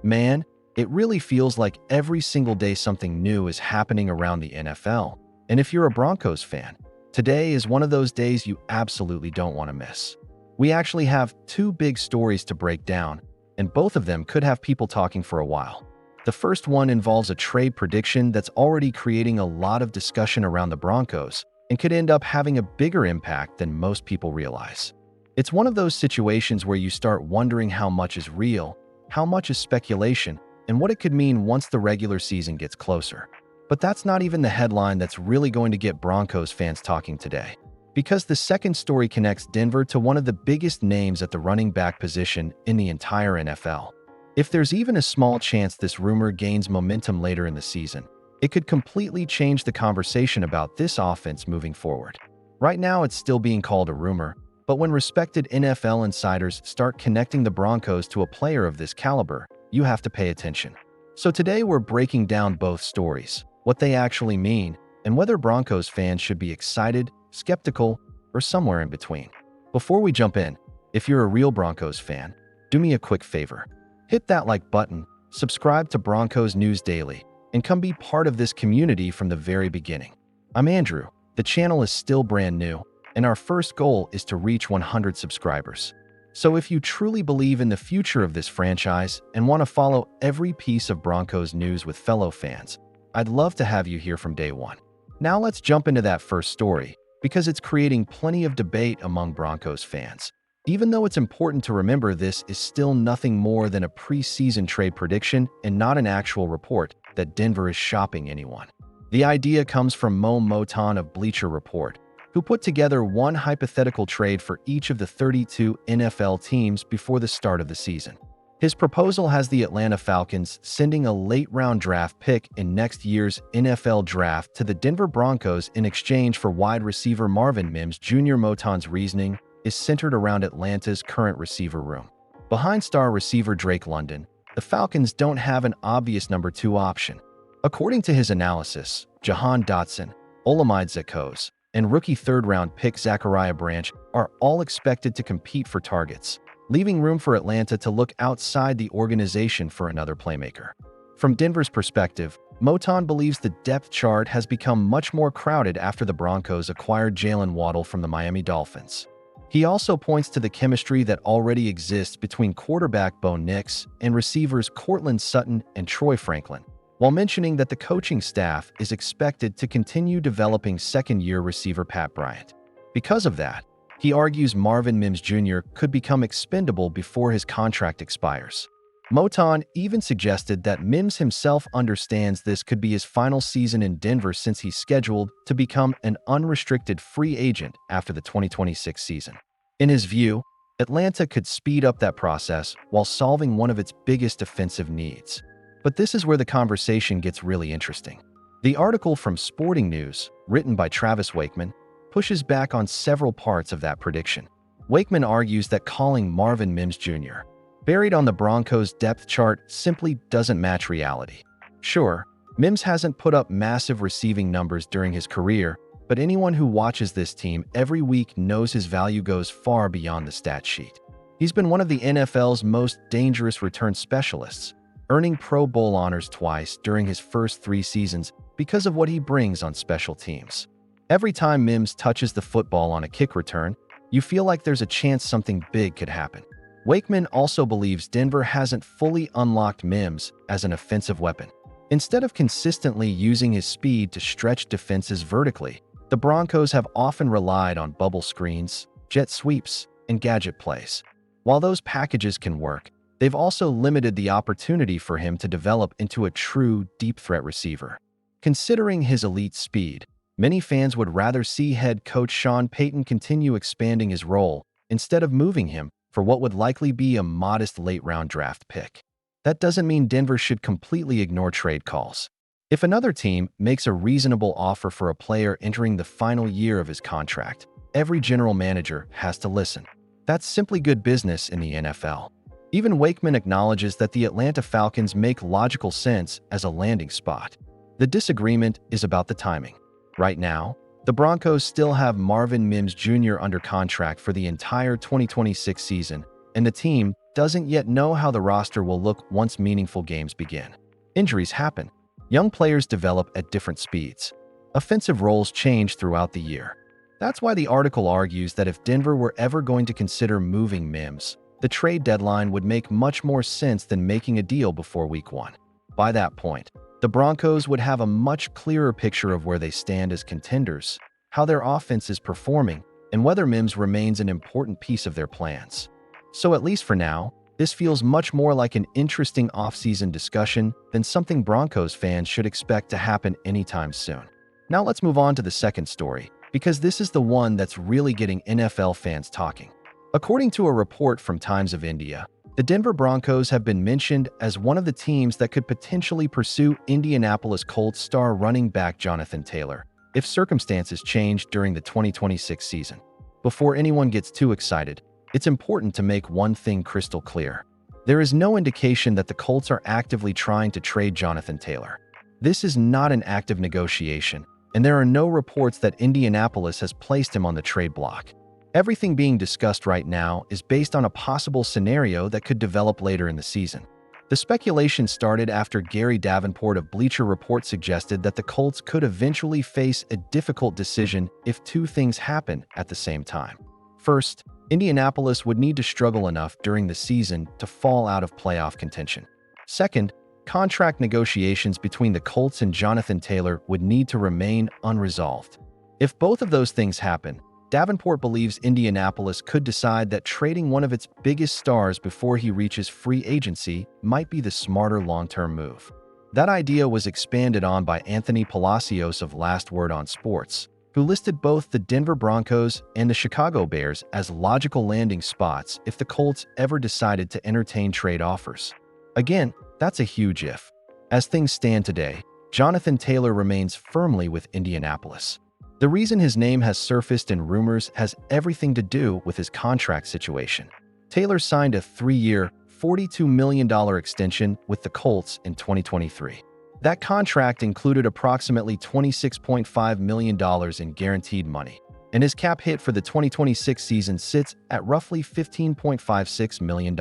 Man, it really feels like every single day something new is happening around the NFL. And if you're a Broncos fan, today is one of those days you absolutely don't want to miss. We actually have two big stories to break down, and both of them could have people talking for a while. The first one involves a trade prediction that's already creating a lot of discussion around the Broncos and could end up having a bigger impact than most people realize. It's one of those situations where you start wondering how much is real, how much is speculation, and what it could mean once the regular season gets closer. But that's not even the headline that's really going to get Broncos fans talking today. Because the second story connects Denver to one of the biggest names at the running back position in the entire NFL. If there's even a small chance this rumor gains momentum later in the season, it could completely change the conversation about this offense moving forward. Right now, it's still being called a rumor, but when respected NFL insiders start connecting the Broncos to a player of this caliber, you have to pay attention. So today we're breaking down both stories, what they actually mean, and whether Broncos fans should be excited, skeptical, or somewhere in between. Before we jump in, if you're a real Broncos fan, do me a quick favor. Hit that like button, subscribe to Broncos News Daily, and come be part of this community from the very beginning. I'm Andrew. The channel is still brand new, and our first goal is to reach 100 subscribers. So if you truly believe in the future of this franchise and want to follow every piece of Broncos news with fellow fans, I'd love to have you here from day one. Now let's jump into that first story, because it's creating plenty of debate among Broncos fans. Even though it's important to remember this is still nothing more than a preseason trade prediction and not an actual report that Denver is shopping anyone. The idea comes from Mo Moton of Bleacher Report, who put together one hypothetical trade for each of the 32 NFL teams before the start of the season. His proposal has the Atlanta Falcons sending a late-round draft pick in next year's NFL Draft to the Denver Broncos in exchange for wide receiver Marvin Mims Jr. Moton's reasoning is centered around Atlanta's current receiver room. Behind star receiver Drake London, the Falcons don't have an obvious number 2 option. According to his analysis, Jahan Dotson, Olamide Zaccheaus, and rookie third-round pick Zachariah Branch are all expected to compete for targets, leaving room for Atlanta to look outside the organization for another playmaker. From Denver's perspective, Moton believes the depth chart has become much more crowded after the Broncos acquired Jalen Waddle from the Miami Dolphins. He also points to the chemistry that already exists between quarterback Bo Nix and receivers Courtland Sutton and Troy Franklin, while mentioning that the coaching staff is expected to continue developing second-year receiver Pat Bryant. Because of that, he argues Marvin Mims Jr. could become expendable before his contract expires. Moton even suggested that Mims himself understands this could be his final season in Denver since he's scheduled to become an unrestricted free agent after the 2026 season. In his view, Atlanta could speed up that process while solving one of its biggest defensive needs. But this is where the conversation gets really interesting. The article from Sporting News, written by Travis Wakeman, pushes back on several parts of that prediction. Wakeman argues that calling Marvin Mims Jr. buried on the Broncos' depth chart simply doesn't match reality. Sure, Mims hasn't put up massive receiving numbers during his career, but anyone who watches this team every week knows his value goes far beyond the stat sheet. He's been one of the NFL's most dangerous return specialists, earning Pro Bowl honors twice during his first 3 seasons because of what he brings on special teams. Every time Mims touches the football on a kick return, you feel like there's a chance something big could happen. Wakeman also believes Denver hasn't fully unlocked Mims as an offensive weapon. Instead of consistently using his speed to stretch defenses vertically, the Broncos have often relied on bubble screens, jet sweeps, and gadget plays. While those packages can work, they've also limited the opportunity for him to develop into a true deep threat receiver. Considering his elite speed, many fans would rather see head coach Sean Payton continue expanding his role instead of moving him for what would likely be a modest late-round draft pick. That doesn't mean Denver should completely ignore trade calls. If another team makes a reasonable offer for a player entering the final year of his contract, every general manager has to listen. That's simply good business in the NFL. Even Wakeman acknowledges that the Atlanta Falcons make logical sense as a landing spot. The disagreement is about the timing. Right now, the Broncos still have Marvin Mims Jr. under contract for the entire 2026 season, and the team doesn't yet know how the roster will look once meaningful games begin. Injuries happen. Young players develop at different speeds. Offensive roles change throughout the year. That's why the article argues that if Denver were ever going to consider moving Mims, the trade deadline would make much more sense than making a deal before Week 1. By that point, the Broncos would have a much clearer picture of where they stand as contenders, how their offense is performing, and whether Mims remains an important piece of their plans. So at least for now, this feels much more like an interesting offseason discussion than something Broncos fans should expect to happen anytime soon. Now let's move on to the second story, because this is the one that's really getting NFL fans talking. According to a report from Times of India, the Denver Broncos have been mentioned as one of the teams that could potentially pursue Indianapolis Colts star running back Jonathan Taylor if circumstances change during the 2026 season. Before anyone gets too excited, it's important to make one thing crystal clear. There is no indication that the Colts are actively trying to trade Jonathan Taylor. This is not an active negotiation, and there are no reports that Indianapolis has placed him on the trade block. Everything being discussed right now is based on a possible scenario that could develop later in the season. The speculation started after Gary Davenport of Bleacher Report suggested that the Colts could eventually face a difficult decision if two things happen at the same time. First, Indianapolis would need to struggle enough during the season to fall out of playoff contention. Second, contract negotiations between the Colts and Jonathan Taylor would need to remain unresolved. If both of those things happen, Davenport believes Indianapolis could decide that trading one of its biggest stars before he reaches free agency might be the smarter long-term move. That idea was expanded on by Anthony Palacios of Last Word on Sports, who listed both the Denver Broncos and the Chicago Bears as logical landing spots if the Colts ever decided to entertain trade offers. Again, that's a huge if. As things stand today, Jonathan Taylor remains firmly with Indianapolis. The reason his name has surfaced in rumors has everything to do with his contract situation. Taylor signed a 3-year, $42 million extension with the Colts in 2023. That contract included approximately $26.5 million in guaranteed money, and his cap hit for the 2026 season sits at roughly $15.56 million.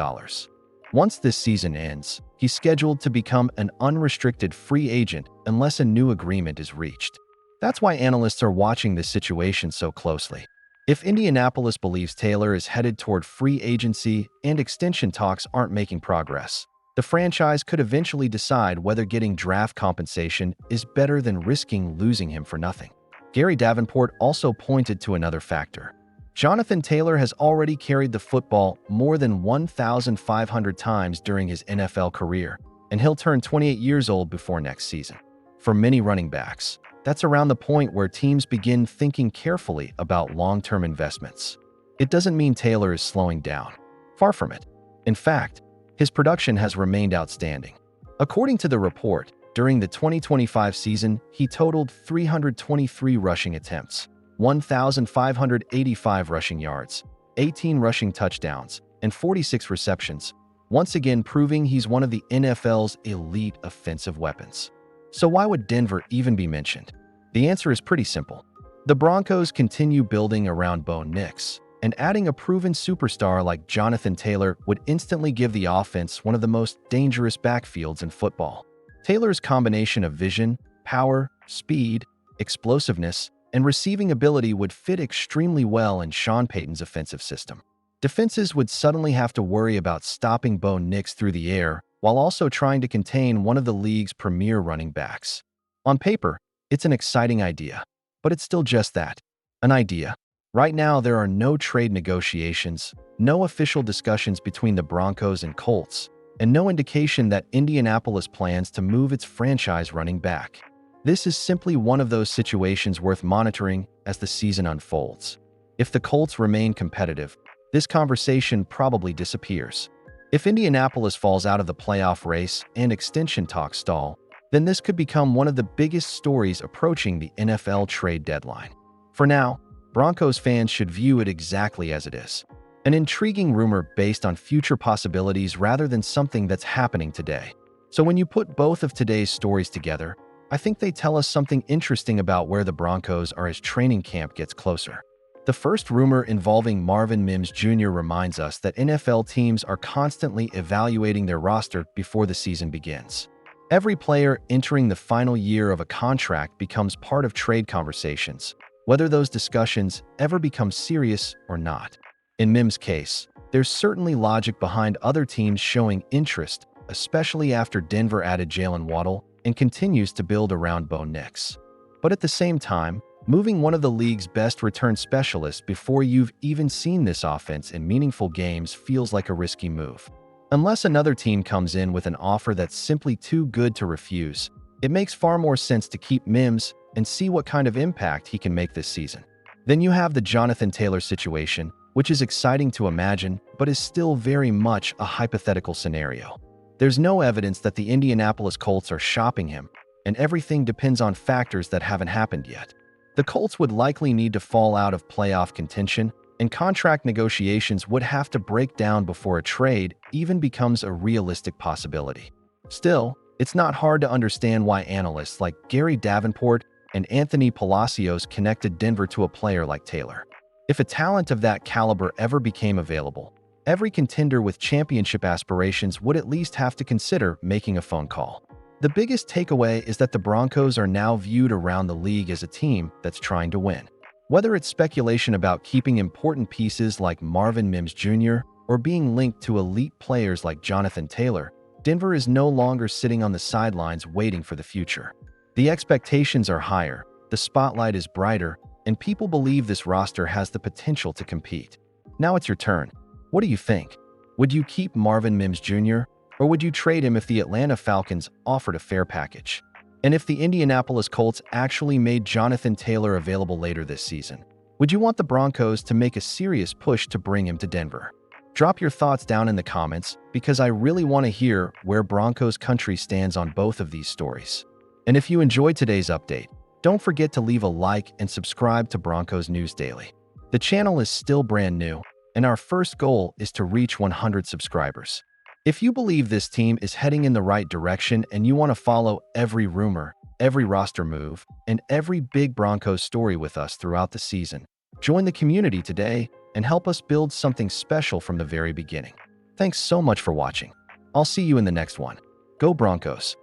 Once this season ends, he's scheduled to become an unrestricted free agent unless a new agreement is reached. That's why analysts are watching this situation so closely. If Indianapolis believes Taylor is headed toward free agency and extension talks aren't making progress, the franchise could eventually decide whether getting draft compensation is better than risking losing him for nothing. Gary Davenport also pointed to another factor. Jonathan Taylor has already carried the football more than 1,500 times during his NFL career, and he'll turn 28 years old before next season. For many running backs, that's around the point where teams begin thinking carefully about long-term investments. It doesn't mean Taylor is slowing down. Far from it. In fact, his production has remained outstanding. According to the report, during the 2025 season, he totaled 323 rushing attempts, 1,585 rushing yards, 18 rushing touchdowns, and 46 receptions, once again proving he's one of the NFL's elite offensive weapons. So why would Denver even be mentioned? The answer is pretty simple. The Broncos continue building around Bo Nix, and adding a proven superstar like Jonathan Taylor would instantly give the offense one of the most dangerous backfields in football. Taylor's combination of vision, power, speed, explosiveness, and receiving ability would fit extremely well in Sean Payton's offensive system. Defenses would suddenly have to worry about stopping Bo Nix through the air while also trying to contain one of the league's premier running backs. On paper, it's an exciting idea, but it's still just that, an idea. Right now, there are no trade negotiations, no official discussions between the Broncos and Colts, and no indication that Indianapolis plans to move its franchise running back. This is simply one of those situations worth monitoring as the season unfolds. If the Colts remain competitive, this conversation probably disappears. If Indianapolis falls out of the playoff race and extension talks stall, then this could become one of the biggest stories approaching the NFL trade deadline. For now, Broncos fans should view it exactly as it is. An intriguing rumor based on future possibilities rather than something that's happening today. So when you put both of today's stories together, I think they tell us something interesting about where the Broncos are as training camp gets closer. The first rumor involving Marvin Mims Jr. reminds us that NFL teams are constantly evaluating their roster before the season begins. Every player entering the final year of a contract becomes part of trade conversations, whether those discussions ever become serious or not. In Mims' case, there's certainly logic behind other teams showing interest, especially after Denver added Jalen Waddle and continues to build around Bo Nix. But at the same time, moving one of the league's best return specialists before you've even seen this offense in meaningful games feels like a risky move. Unless another team comes in with an offer that's simply too good to refuse, it makes far more sense to keep Mims and see what kind of impact he can make this season. Then you have the Jonathan Taylor situation, which is exciting to imagine, but is still very much a hypothetical scenario. There's no evidence that the Indianapolis Colts are shopping him, and everything depends on factors that haven't happened yet. The Colts would likely need to fall out of playoff contention, and contract negotiations would have to break down before a trade even becomes a realistic possibility. Still, it's not hard to understand why analysts like Gary Davenport and Anthony Palacios connected Denver to a player like Taylor. If a talent of that caliber ever became available, every contender with championship aspirations would at least have to consider making a phone call. The biggest takeaway is that the Broncos are now viewed around the league as a team that's trying to win. Whether it's speculation about keeping important pieces like Marvin Mims Jr. or being linked to elite players like Jonathan Taylor, Denver is no longer sitting on the sidelines waiting for the future. The expectations are higher, the spotlight is brighter, and people believe this roster has the potential to compete. Now it's your turn. What do you think? Would you keep Marvin Mims Jr., or would you trade him if the Atlanta Falcons offered a fair package? And if the Indianapolis Colts actually made Jonathan Taylor available later this season, would you want the Broncos to make a serious push to bring him to Denver? Drop your thoughts down in the comments because I really want to hear where Broncos Country stands on both of these stories. And if you enjoyed today's update, don't forget to leave a like and subscribe to Broncos News Daily. The channel is still brand new, and our first goal is to reach 100 subscribers. If you believe this team is heading in the right direction and you want to follow every rumor, every roster move, and every big Broncos story with us throughout the season, join the community today and help us build something special from the very beginning. Thanks so much for watching. I'll see you in the next one. Go Broncos!